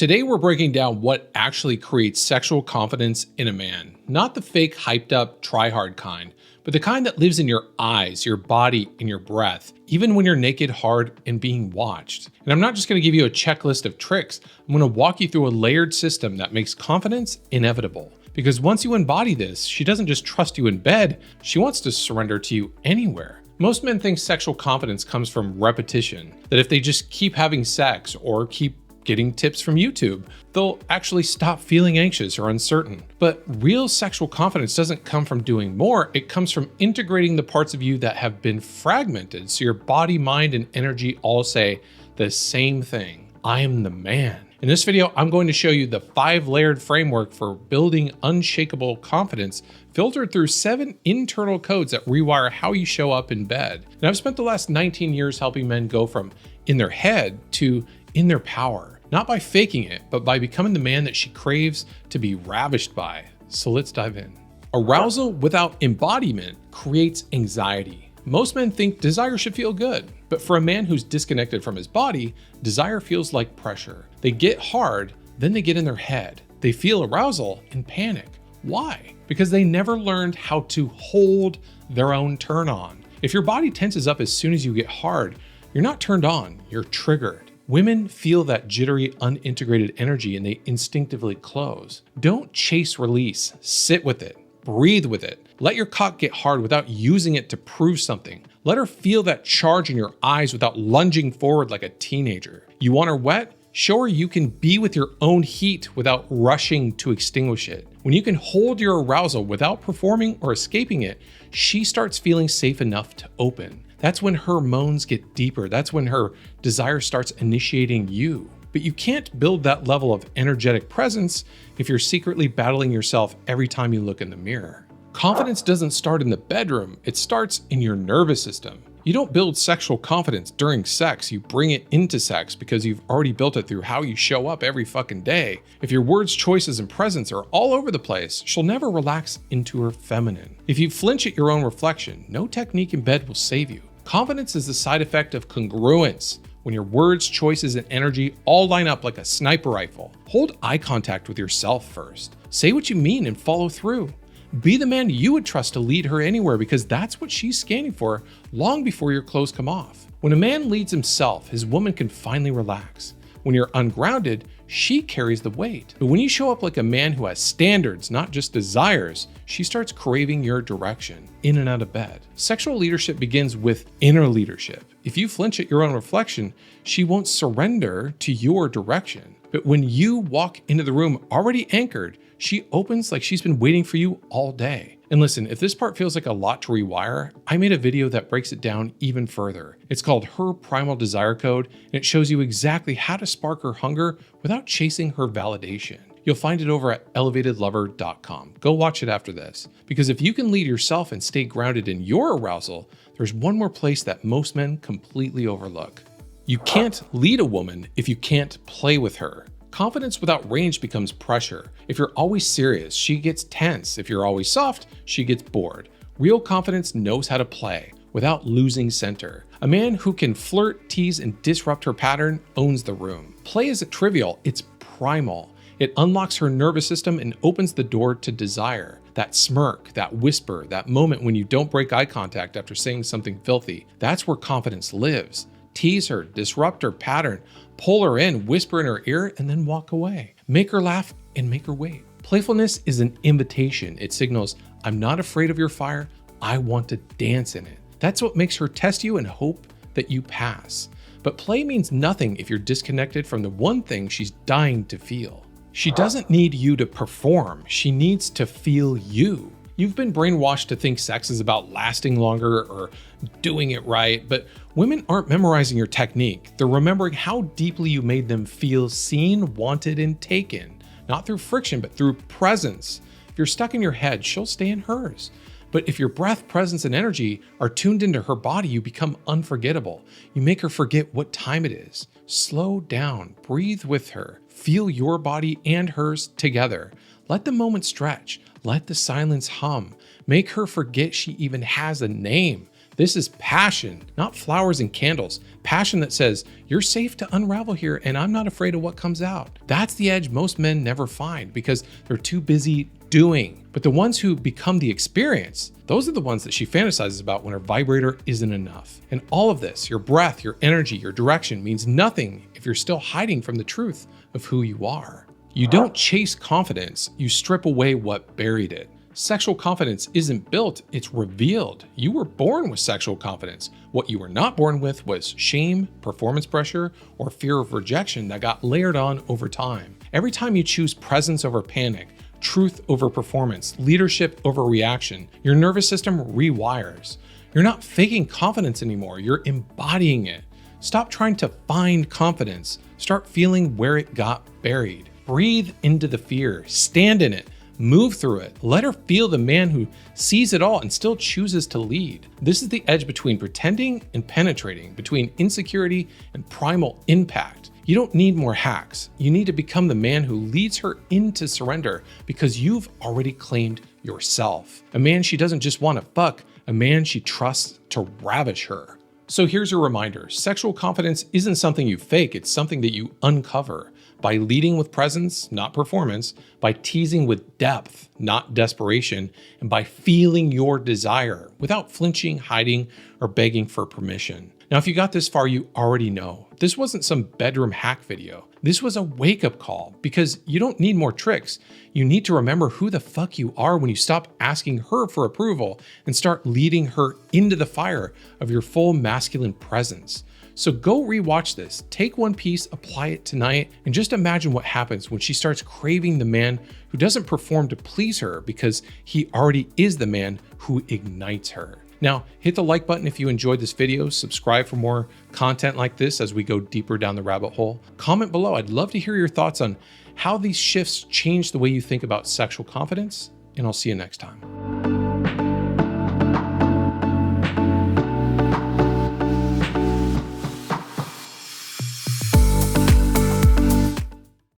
Today we're breaking down what actually creates sexual confidence in a man. Not the fake, hyped up, try hard kind, but the kind that lives in your eyes, your body, and your breath, even when you're naked, hard, and being watched. And I'm not just gonna give you a checklist of tricks, I'm gonna walk you through a layered system that makes confidence inevitable. Because once you embody this, she doesn't just trust you in bed, she wants to surrender to you anywhere. Most men think sexual confidence comes from repetition, that if they just keep having sex or keep getting tips from YouTube, they'll actually stop feeling anxious or uncertain. But real sexual confidence doesn't come from doing more, it comes from integrating the parts of you that have been fragmented so your body, mind, and energy all say the same thing: I am the man. In this video, I'm going to show you the 5-layered framework for building unshakable confidence filtered through 7 internal codes that rewire how you show up in bed. And I've spent the last 19 years helping men go from in their head to in their power. Not by faking it, but by becoming the man that she craves to be ravished by. So let's dive in. Arousal without embodiment creates anxiety. Most men think desire should feel good, but for a man who's disconnected from his body, desire feels like pressure. They get hard, then they get in their head. They feel arousal and panic. Why? Because they never learned how to hold their own turn on. If your body tenses up as soon as you get hard, you're not turned on, you're triggered. Women feel that jittery, unintegrated energy and they instinctively close. Don't chase release, sit with it, breathe with it. Let your cock get hard without using it to prove something. Let her feel that charge in your eyes without lunging forward like a teenager. You want her wet? Show her you can be with your own heat without rushing to extinguish it. When you can hold your arousal without performing or escaping it, she starts feeling safe enough to open. That's when her moans get deeper. That's when her desire starts initiating you. But you can't build that level of energetic presence if you're secretly battling yourself every time you look in the mirror. Confidence doesn't start in the bedroom, it starts in your nervous system. You don't build sexual confidence during sex, you bring it into sex because you've already built it through how you show up every fucking day. If your words, choices, and presence are all over the place, she'll never relax into her feminine. If you flinch at your own reflection, no technique in bed will save you. Confidence is the side effect of congruence. When your words, choices, and energy all line up like a sniper rifle. Hold eye contact with yourself first. Say what you mean and follow through. Be the man you would trust to lead her anywhere because that's what she's scanning for long before your clothes come off. When a man leads himself, his woman can finally relax. When you're ungrounded, she carries the weight. But when you show up like a man who has standards, not just desires, she starts craving your direction, in and out of bed. Sexual leadership begins with inner leadership. If you flinch at your own reflection, she won't surrender to your direction. But when you walk into the room already anchored, she opens like she's been waiting for you all day. And listen, if this part feels like a lot to rewire, I made a video that breaks it down even further. It's called Her Primal Desire Code, and it shows you exactly how to spark her hunger without chasing her validation. You'll find it over at elevatedlover.com. Go watch it after this. Because if you can lead yourself and stay grounded in your arousal, there's one more place that most men completely overlook. You can't lead a woman if you can't play with her. Confidence without range becomes pressure. If you're always serious, she gets tense. If you're always soft, she gets bored. Real confidence knows how to play without losing center. A man who can flirt, tease, and disrupt her pattern owns the room. Play isn't trivial, it's primal. It unlocks her nervous system and opens the door to desire. That smirk, that whisper, that moment when you don't break eye contact after saying something filthy. That's where confidence lives. Tease her, disrupt her pattern, pull her in, whisper in her ear, and then walk away. Make her laugh and make her wait. Playfulness is an invitation. It signals, I'm not afraid of your fire, I want to dance in it. That's what makes her test you and hope that you pass. But play means nothing if you're disconnected from the one thing she's dying to feel. She doesn't need you to perform, she needs to feel you. You've been brainwashed to think sex is about lasting longer or doing it right, but women aren't memorizing your technique. They're remembering how deeply you made them feel seen, wanted, and taken. Not through friction, but through presence. If you're stuck in your head, she'll stay in hers. But if your breath, presence, and energy are tuned into her body, you become unforgettable. You make her forget what time it is. Slow down, breathe with her, feel your body and hers together. Let the moment stretch. Let the silence hum. Make her forget she even has a name. This is passion, not flowers and candles. Passion that says, you're safe to unravel here and I'm not afraid of what comes out. That's the edge most men never find because they're too busy doing. But the ones who become the experience, those are the ones that she fantasizes about when her vibrator isn't enough. And all of this, your breath, your energy, your direction, means nothing if you're still hiding from the truth of who you are. You don't chase confidence, you strip away what buried it. Sexual confidence isn't built, it's revealed. You were born with sexual confidence. What you were not born with was shame, performance pressure, or fear of rejection that got layered on over time. Every time you choose presence over panic, truth over performance, leadership over reaction, your nervous system rewires. You're not faking confidence anymore, you're embodying it. Stop trying to find confidence. Start feeling where it got buried. Breathe into the fear, stand in it, move through it. Let her feel the man who sees it all and still chooses to lead. This is the edge between pretending and penetrating, between insecurity and primal impact. You don't need more hacks. You need to become the man who leads her into surrender because you've already claimed yourself. A man she doesn't just want to fuck, a man she trusts to ravish her. So here's your reminder. Sexual confidence isn't something you fake, it's something that you uncover. By leading with presence, not performance, by teasing with depth, not desperation, and by feeling your desire without flinching, hiding, or begging for permission. Now, if you got this far, you already know. This wasn't some bedroom hack video. This was a wake-up call because you don't need more tricks. You need to remember who the fuck you are when you stop asking her for approval and start leading her into the fire of your full masculine presence. So go rewatch this, take one piece, apply it tonight, and just imagine what happens when she starts craving the man who doesn't perform to please her because he already is the man who ignites her. Now, hit the like button if you enjoyed this video, subscribe for more content like this as we go deeper down the rabbit hole. Comment below, I'd love to hear your thoughts on how these shifts change the way you think about sexual confidence, and I'll see you next time.